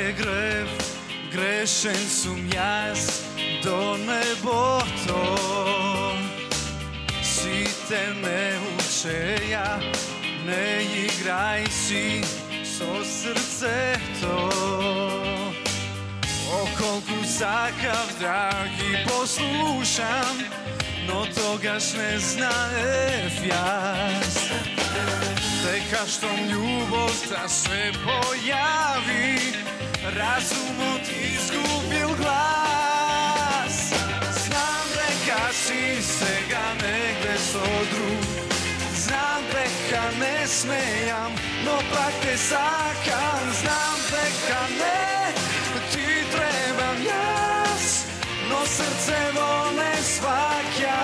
е грев, грешен сум јас до небото. Сите ме учеја, не играј си со срцето. Колку сакав да ги послушам, но тогаш не знаев јас дека штом љубовта се појави, разумот изгубил глас. Знам дека си сега негде со друг, знам дека не смејам, но пак те сакам. Знам дека не ти требам јас, но срцево не сваќа.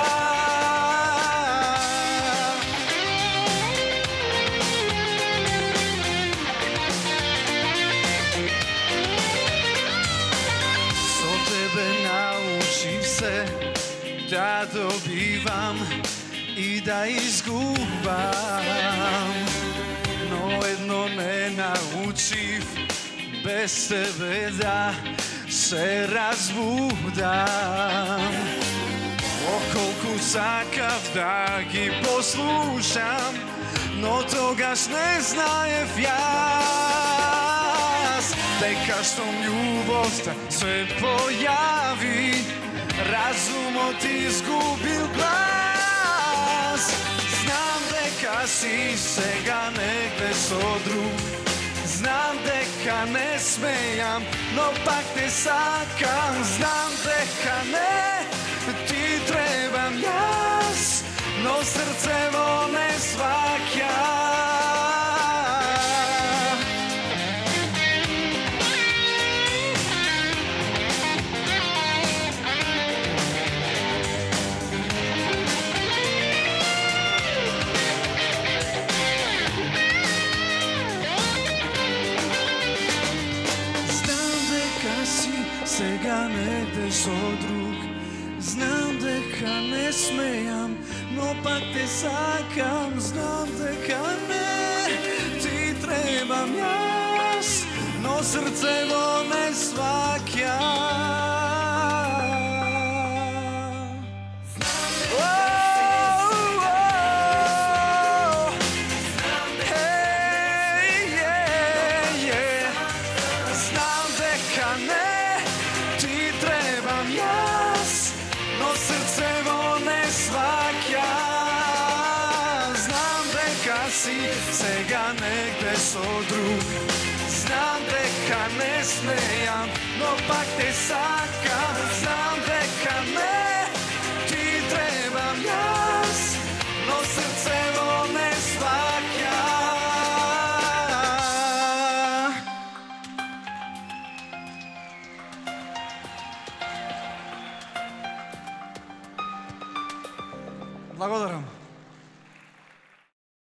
Со тебе научив се да добивам и да изгубам, но едно не научив, без тебе да се разбудам. Колку сакав да ги послушам, но тогаш не знаев јас дека штом љубовта се појави, разумот изгубил глас. Знам дека си сега негде со друг, знам дека не смејам, но пак те сакам. Знам дека не ти требам јас, но срцево не сваќа. Сега негде со друг, знам дека не смејам, но пак те сакам. Знам дека не ти требам јас, но срцево не сваќа. Сега негде со друг, знам дека не смејам, но пак те сакам. Знам дека не ти требам јас, но срцево не сваќа. Благодарам.